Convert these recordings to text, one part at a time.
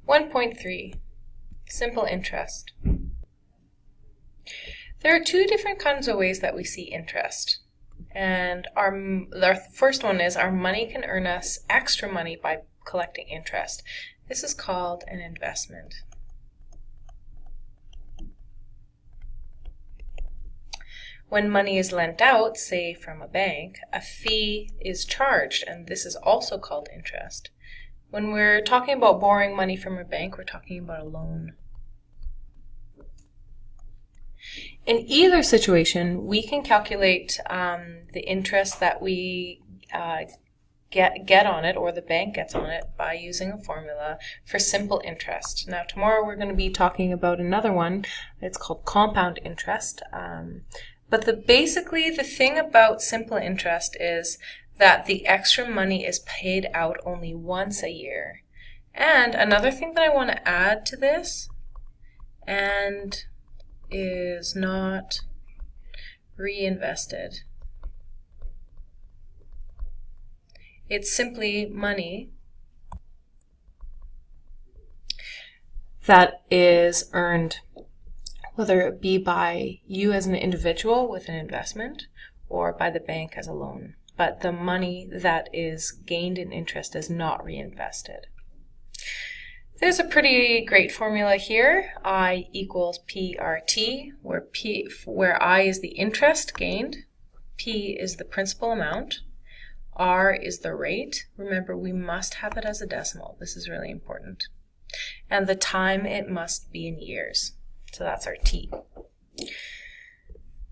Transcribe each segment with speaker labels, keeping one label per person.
Speaker 1: 1.3 Simple interest. There are two different kinds of ways that we see interest. And our first one is our money can earn us extra money by collecting interest. This is called an investment. When money is lent out, say from a bank, a fee is charged, and this is also called interest. When we're talking about borrowing money from a bank, we're talking about a loan. In either situation, we can calculate the interest that we get on it, or the bank gets on it, by using a formula for simple interest. Now, tomorrow we're going to be talking about another one. It's called compound interest. But basically, the thing about simple interest is that the extra money is paid out only once a year. And another thing that I want to add to this, and is not reinvested. It's simply money that is earned, whether it be by you as an individual with an investment or by the bank as a loan. But the money that is gained in interest is not reinvested. There's a pretty great formula here, I equals PRT, where I is the interest gained, P is the principal amount, R is the rate. Remember, we must have it as a decimal. This is really important. And the time, it must be in years. So that's our T.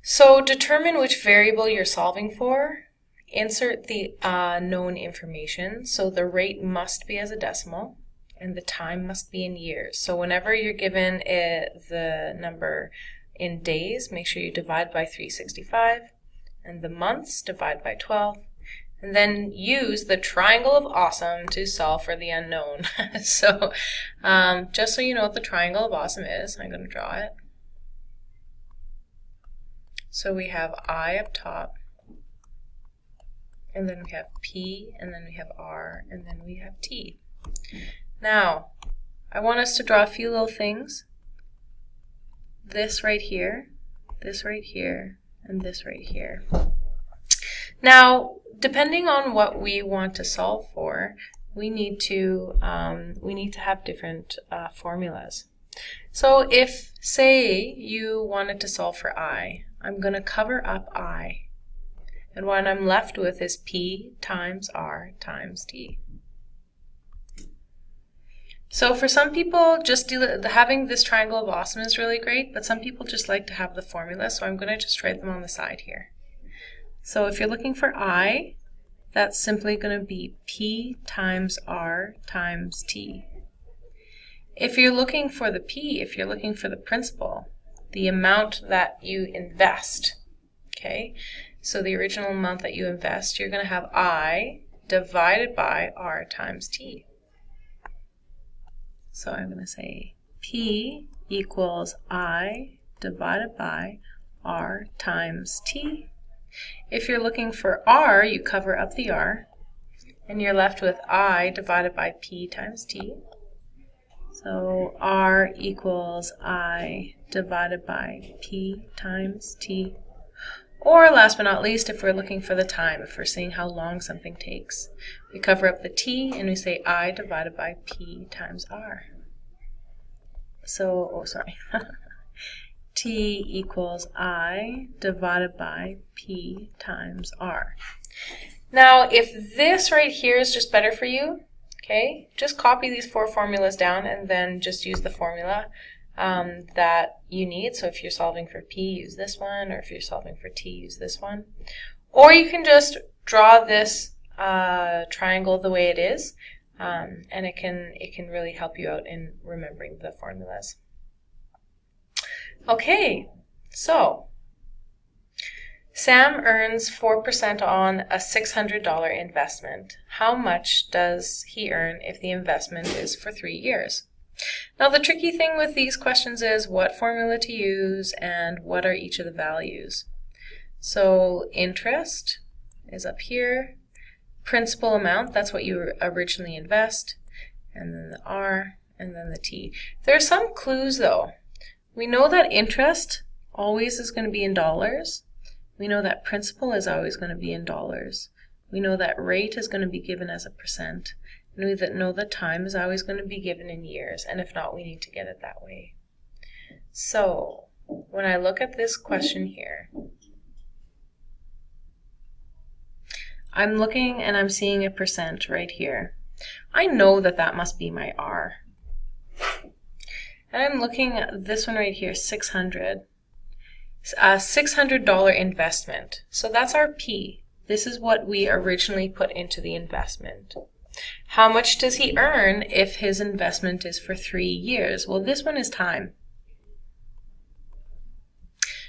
Speaker 1: So determine which variable you're solving for. Insert the known information. So the rate must be as a decimal, and the time must be in years. So whenever you're given the number in days, make sure you divide by 365, and the months divide by 12, and then use the triangle of awesome to solve for the unknown. So just so you know what the triangle of awesome is, I'm going to draw it. So we have I up top, and then we have P, and then we have R, and then we have T. Now, I want us to draw a few little things. This right here, this right here, and this right here. Now, depending on what we want to solve for, we need to have different formulas. So if, say, you wanted to solve for I, I'm going to cover up I. And what I'm left with is P times R times T. So for some people, having this triangle of awesome is really great, but some people just like to have the formula, so I'm going to just write them on the side here. So if you're looking for I, that's simply going to be P times R times T. If you're looking for the P, if you're looking for the principal, the amount that you invest, okay? So the original amount that you invest, you're going to have I divided by R times T. So I'm going to say P equals I divided by R times T. If you're looking for R, you cover up the R, and you're left with I divided by P times T. So R equals I divided by P times T. Or last but not least, if we're looking for the time, if we're seeing how long something takes, we cover up the T and we say I divided by P times R. So, T equals I divided by P times R. Now, if this right here is just better for you, okay, just copy these four formulas down and then just use the formula that you need. So if you're solving for P, use this one, or if you're solving for T, use this one. Or you can just draw this triangle the way it is, and it can really help you out in remembering the formulas. Okay, so Sam earns 4% on a $600 investment. How much does he earn if the investment is for 3 years? Now, the tricky thing with these questions is what formula to use and what are each of the values. So interest is up here. Principal amount, that's what you originally invest. And then the R, and then the t. There are some clues though. We know that interest always is going to be in dollars. We know that principal is always going to be in dollars. We know that rate is going to be given as a percent. And we know that time is always going to be given in years. And if not, we need to get it that way. So when I look at this question here, I'm looking and I'm seeing a percent right here. I know that that must be my R. And I'm looking at this one right here, 600. A $600 investment. So that's our P. This is what we originally put into the investment. How much does he earn if his investment is for 3 years? Well, this one is time.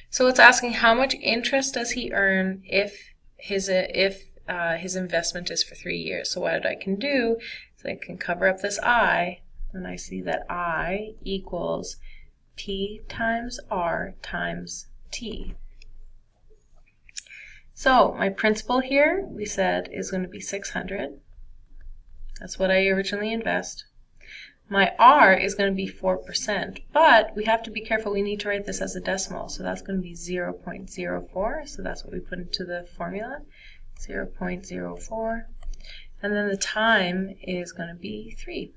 Speaker 1: So it's asking how much interest does he earn if his investment is for 3 years. So what I can do is I can cover up this I, and I see that I equals P times R times T. So my principal here, we said, is going to be 600. That's what I originally invest. My R is going to be 4%, but we have to be careful. We need to write this as a decimal, so that's going to be 0.04. So that's what we put into the formula, 0.04. And then the time is going to be 3.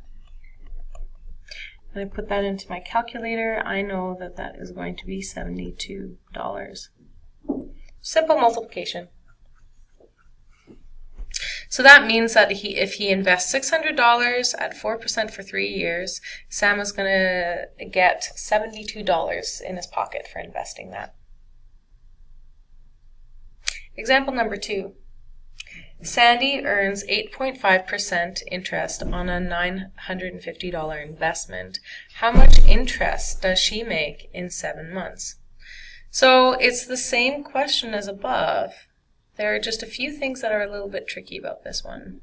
Speaker 1: When I put that into my calculator, I know that that is going to be $72. Simple multiplication. So that means that if he invests $600 at 4% for 3 years, Sam is going to get $72 in his pocket for investing that. Example number 2. Sandy earns 8.5% interest on a $950 investment. How much interest does she make in 7 months? So it's the same question as above. There are just a few things that are a little bit tricky about this one.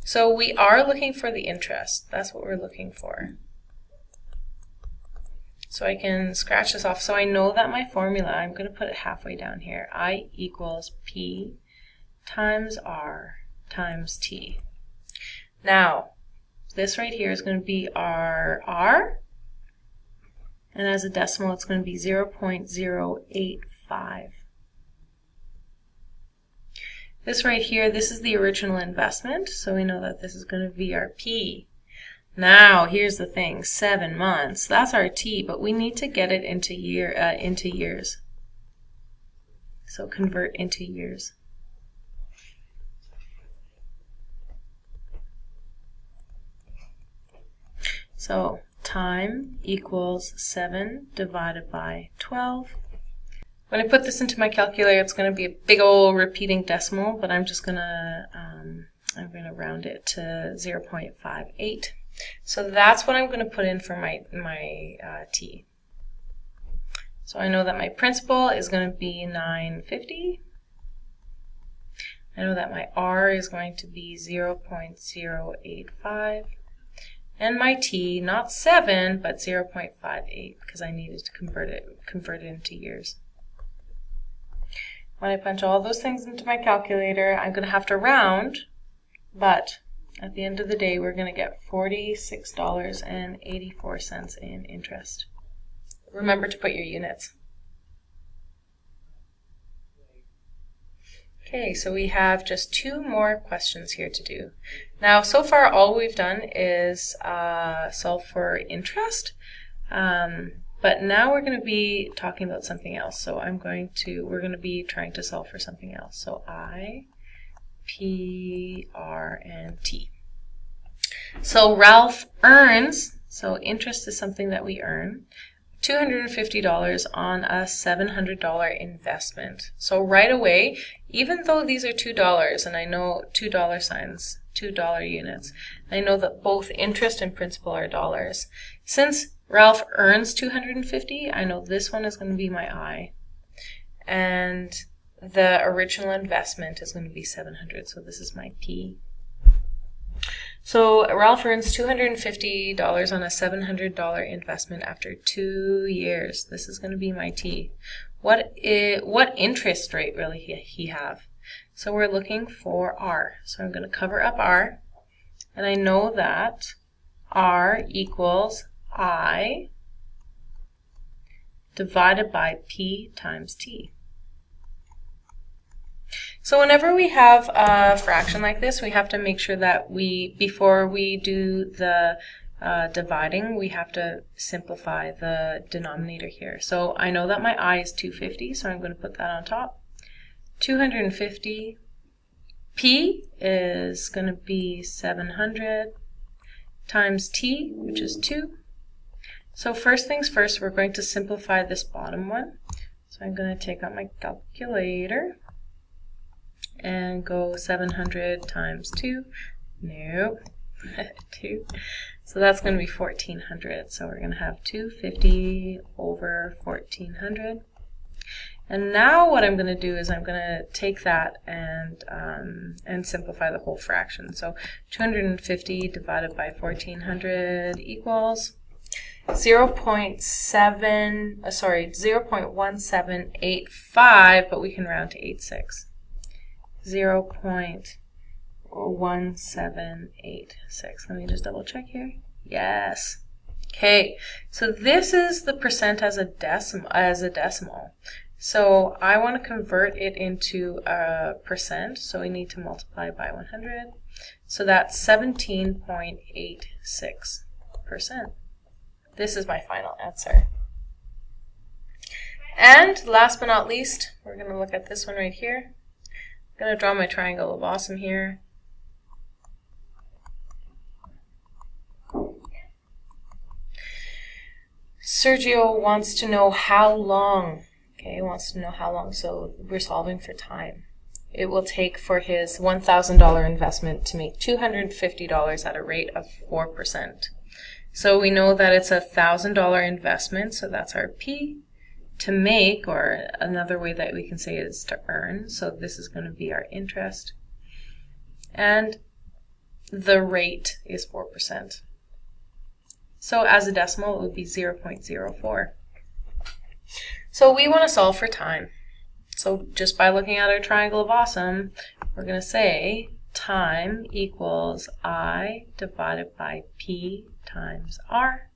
Speaker 1: So we are looking for the interest. That's what we're looking for. So I can scratch this off. So I know that my formula, I'm going to put it halfway down here. I equals P times R times T. Now, this right here is going to be our R. And as a decimal, it's going to be 0.085. This right here, this is the original investment, so we know that this is going to be our P. Now, here's the thing, 7 months, that's our T, but we need to get it into years. So convert into years. So time equals 7 divided by 12. When I put this into my calculator, it's going to be a big old repeating decimal, but I'm just going to round it to 0.58. So that's what I'm going to put in for my T. So I know that my principal is going to be $950. I know that my R is going to be 0.085. And my T, not 7, but 0.58, because I needed to convert it into years. When I punch all those things into my calculator, I'm going to have to round, but at the end of the day, we're going to get $46.84 in interest. Remember to put your units. Okay, so we have just 2 more questions here to do. Now, so far, all we've done is solve for interest. But now we're going to be talking about something else. So we're going to be trying to solve for something else. So I, P, R, and T. So Ralph earns, so interest is something that we earn, $250 on a $700 investment. So right away, even though these are $2, and I know $2 signs, $2 units, I know that both interest and principal are dollars. Since Ralph earns $250, I know this one is going to be my I. And the original investment is going to be $700, so this is my P. So Ralph earns $250 on a $700 investment after 2 years. This is going to be my T. What interest rate will he have? So we're looking for R. So I'm going to cover up R. And I know that R equals I divided by P times T. So whenever we have a fraction like this, we have to make sure that before we do the dividing, we have to simplify the denominator here. So I know that my I is 250, so I'm going to put that on top. 250, P is going to be 700 times T, which is 2. So first things first, we're going to simplify this bottom one. So I'm going to take out my calculator and go 700 times 2. Nope. 2. So that's going to be 1400. So we're going to have 250 over 1400. And now what I'm going to do is I'm going to take that and simplify the whole fraction. So 250 divided by 1400 equals 0.1785, but we can round to 86. 0.1786. Let me just double check here. Yes. Okay, so this is the percent as a decimal. So I want to convert it into a percent, so we need to multiply by 100. So that's 17.86%. This is my final answer. And last but not least, we're going to look at this one right here. I'm going to draw my triangle of awesome here. Sergio wants to know how long. Okay, he wants to know how long, so we're solving for time. It will take for his $1,000 investment to make $250 at a rate of 4%. So we know that it's a $1,000 investment, so that's our P. To make, or another way that we can say it is to earn, so this is going to be our interest. And the rate is 4%. So as a decimal, it would be 0.04. So we want to solve for time. So just by looking at our triangle of awesome, we're going to say time equals I divided by P times R.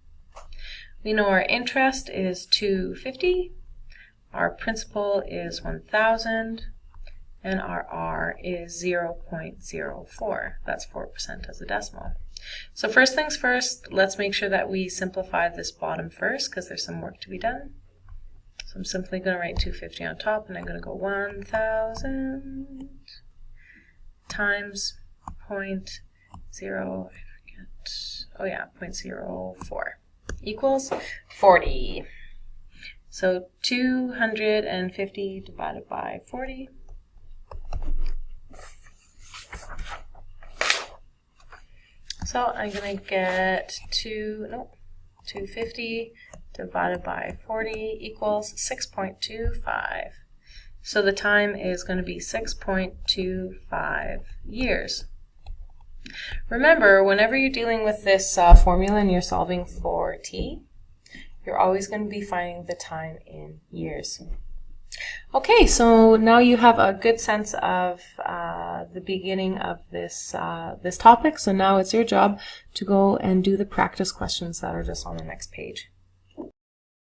Speaker 1: We know our interest is $250, our principal is $1,000, and our R is 0.04. That's 4% as a decimal. So first things first, let's make sure that we simplify this bottom first because there's some work to be done. So I'm simply going to write 250 on top, and I'm going to go 1,000 times 0.04 equals 40. So 250 divided by 40. So I'm going to get 250 divided by 40 equals 6.25. So the time is going to be 6.25 years. Remember, whenever you're dealing with this formula and you're solving for t, you're always going to be finding the time in years. Okay, so now you have a good sense of the beginning of this topic. So now it's your job to go and do the practice questions that are just on the next page.